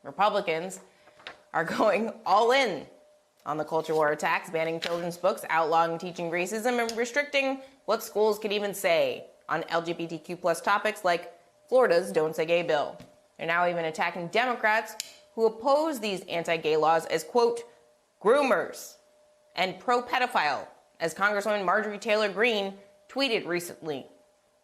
Republicans are going all in on the culture war attacks, banning children's books, outlawing teaching racism, and restricting what schools can even say on LGBTQ plus topics like Florida's Don't Say Gay bill. They're now even attacking Democrats who oppose these anti-gay laws as, quote, groomers and pro-pedophile, as Congresswoman Marjorie Taylor Greene tweeted recently.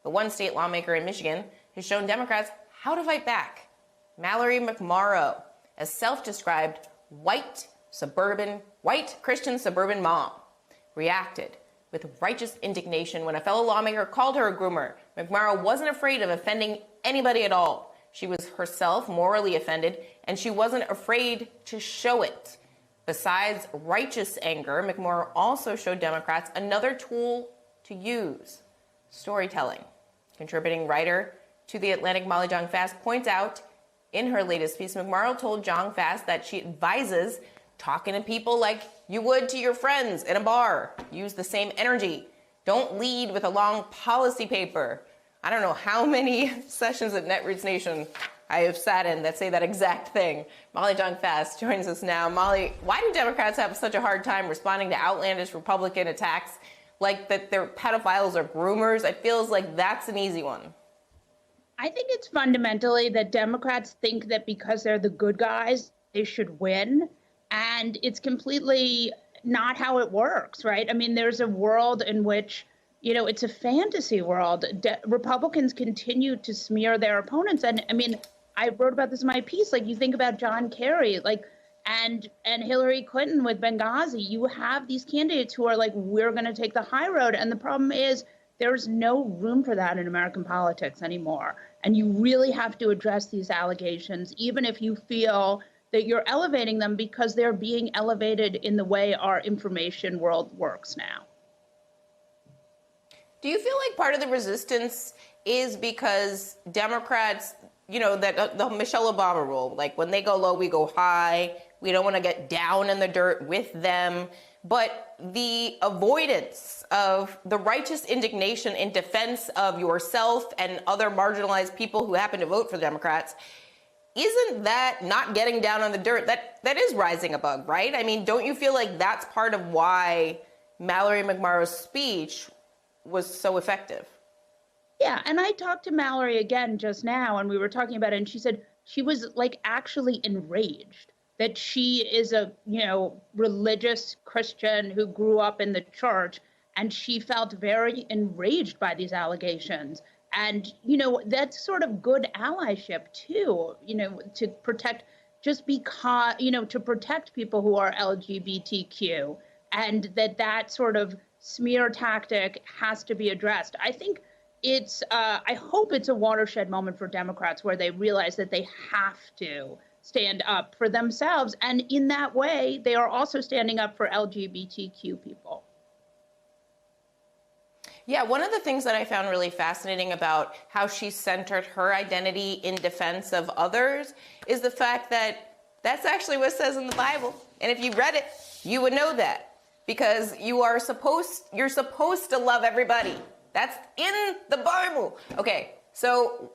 The one state lawmaker in Michigan has shown Democrats how to fight back. Mallory McMorrow, a self-described white Christian suburban mom, reacted with righteous indignation when a fellow lawmaker called her a groomer. McMorrow wasn't afraid of offending anybody at all. She was herself morally offended, and she wasn't afraid to show it. Besides righteous anger, McMorrow also showed Democrats another tool to use: storytelling. Contributing writer to The Atlantic, Molly Jong-Fast, points out in her latest piece, McMorrow told Jong-Fast that she advises talking to people like you would to your friends in a bar. Use the same energy. Don't lead with a long policy paper. I don't know how many sessions at Netroots Nation I have sat in that say that exact thing. Molly Jong-Fast joins us now. Molly, why do Democrats have such a hard time responding to outlandish Republican attacks like that they're pedophiles or groomers? It feels like that's an easy one. I think it's fundamentally that Democrats think that because they're the good guys, they should win. And it's completely not how it works, right? I mean, there's a world in which, it's a fantasy world. Republicans continue to smear their opponents. And I mean, I wrote about this in my piece. Like, you think about John Kerry, and Hillary Clinton with Benghazi. You have these candidates who are like, we're going to take the high road. And the problem is there's no room for that in American politics anymore. And you really have to address these allegations, even if you feel that you're elevating them, because they're being elevated in the way our information world works now. Do you feel like part of the resistance is because Democrats, that the Michelle Obama rule, like when they go low, we go high. We don't want to get down in the dirt with them. But the avoidance of the righteous indignation in defense of yourself and other marginalized people who happen to vote for Democrats, isn't that not getting down on the dirt? That is rising above, right? I mean, don't you feel like that's part of why Mallory McMorrow's speech was so effective? Yeah, and I talked to Mallory again just now, and we were talking about it, and she said she was like actually enraged that she is a, religious Christian who grew up in the church, and she felt very enraged by these allegations. And, that's sort of good allyship too, to protect, just because, to protect people who are LGBTQ, and that sort of smear tactic has to be addressed. I think I hope it's a watershed moment for Democrats where they realize that they have to stand up for themselves. And in that way, they are also standing up for LGBTQ people. Yeah, one of the things that I found really fascinating about how she centered her identity in defense of others is the fact that that's actually what it says in the Bible. And if you read it, you would know that, because you're supposed to love everybody. That's in the Bible. Okay, so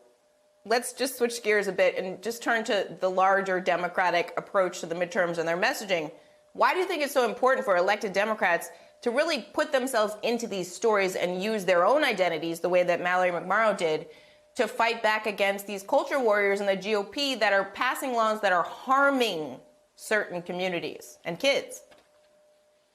let's just switch gears a bit and just turn to the larger Democratic approach to the midterms and their messaging. Why do you think it's so important for elected Democrats to really put themselves into these stories and use their own identities the way that Mallory McMorrow did to fight back against these culture warriors in the GOP that are passing laws that are harming certain communities and kids?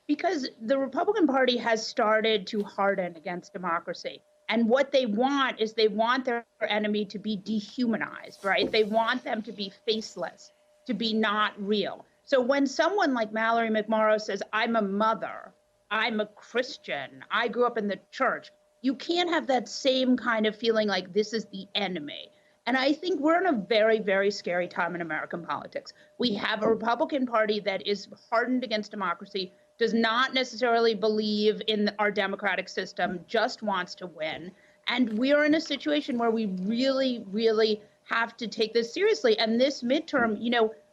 Because the Republican Party has started to harden against democracy. And what they want is they want their enemy to be dehumanized, right? They want them to be faceless, to be not real. So when someone like Mallory McMorrow says, I'm a mother, I'm a Christian, I grew up in the church, you can't have that same kind of feeling like this is the enemy. And I think we're in a very, very scary time in American politics. We have a Republican Party that is hardened against democracy, does not necessarily believe in our democratic system, just wants to win. And we are in a situation where we really, really have to take this seriously. And this midterm,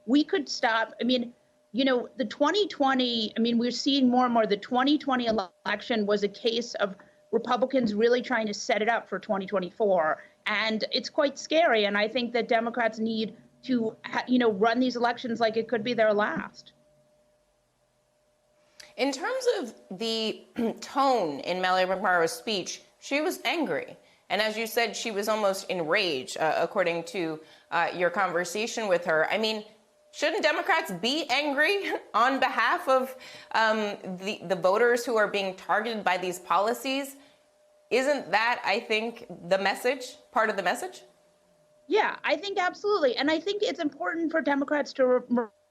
we could stop. I mean, the 2020, we're seeing more and more. The 2020 election was a case of Republicans really trying to set it up for 2024. And it's quite scary. And I think that Democrats need to run these elections like it could be their last. In terms of the tone in Mallory McMorrow's speech, she was angry. And as you said, she was almost enraged, according to your conversation with her. I mean, shouldn't Democrats be angry on behalf of the voters who are being targeted by these policies? Isn't that, I think, the message, part of the message? Yeah, I think absolutely. And I think it's important for Democrats to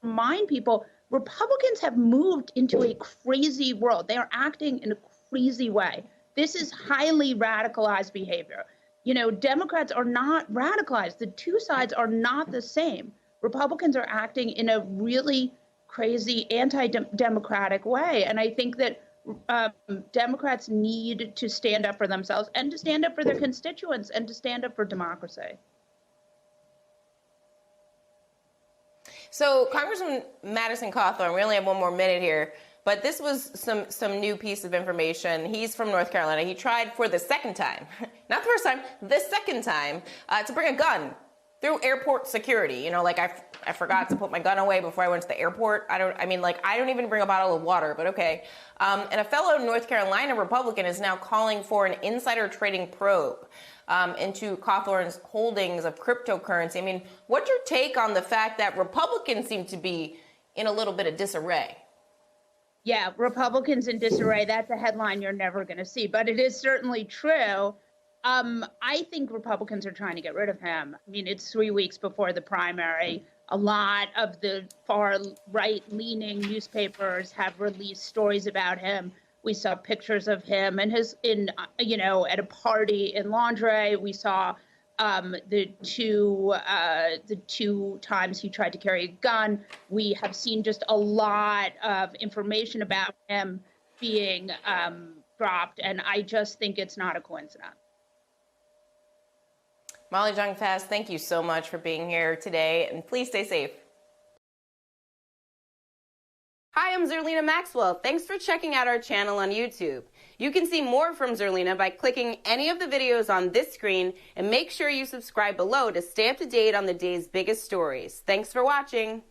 remind people Republicans have moved into a crazy world. They are acting in a crazy way. This is highly radicalized behavior. Democrats are not radicalized. The two sides are not the same. Republicans are acting in a really crazy anti-democratic way. And I think that Democrats need to stand up for themselves and to stand up for their constituents and to stand up for democracy. So, Congressman Madison Cawthorn, we only have one more minute here, but this was some new piece of information. He's from North Carolina. He tried for the second time, not the first time, the second time, to bring a gun through airport security. I forgot to put my gun away before I went to the airport. I don't even bring a bottle of water, but okay. And a fellow North Carolina Republican is now calling for an insider trading probe into Cawthorn's holdings of cryptocurrency. I mean, what's your take on the fact that Republicans seem to be in a little bit of disarray? Yeah, Republicans in disarray. That's a headline you're never going to see, but it is certainly true. I think Republicans are trying to get rid of him. I mean, it's 3 weeks before the primary. A lot of the far right-leaning newspapers have released stories about him. We saw pictures of him and at a party in lingerie. We saw the two times he tried to carry a gun. We have seen just a lot of information about him being dropped, and I just think it's not a coincidence. Molly Jong-Fast, thank you so much for being here today, and please stay safe. Hi, I'm Zerlina Maxwell. Thanks for checking out our channel on YouTube. You can see more from Zerlina by clicking any of the videos on this screen, and make sure you subscribe below to stay up to date on the day's biggest stories. Thanks for watching.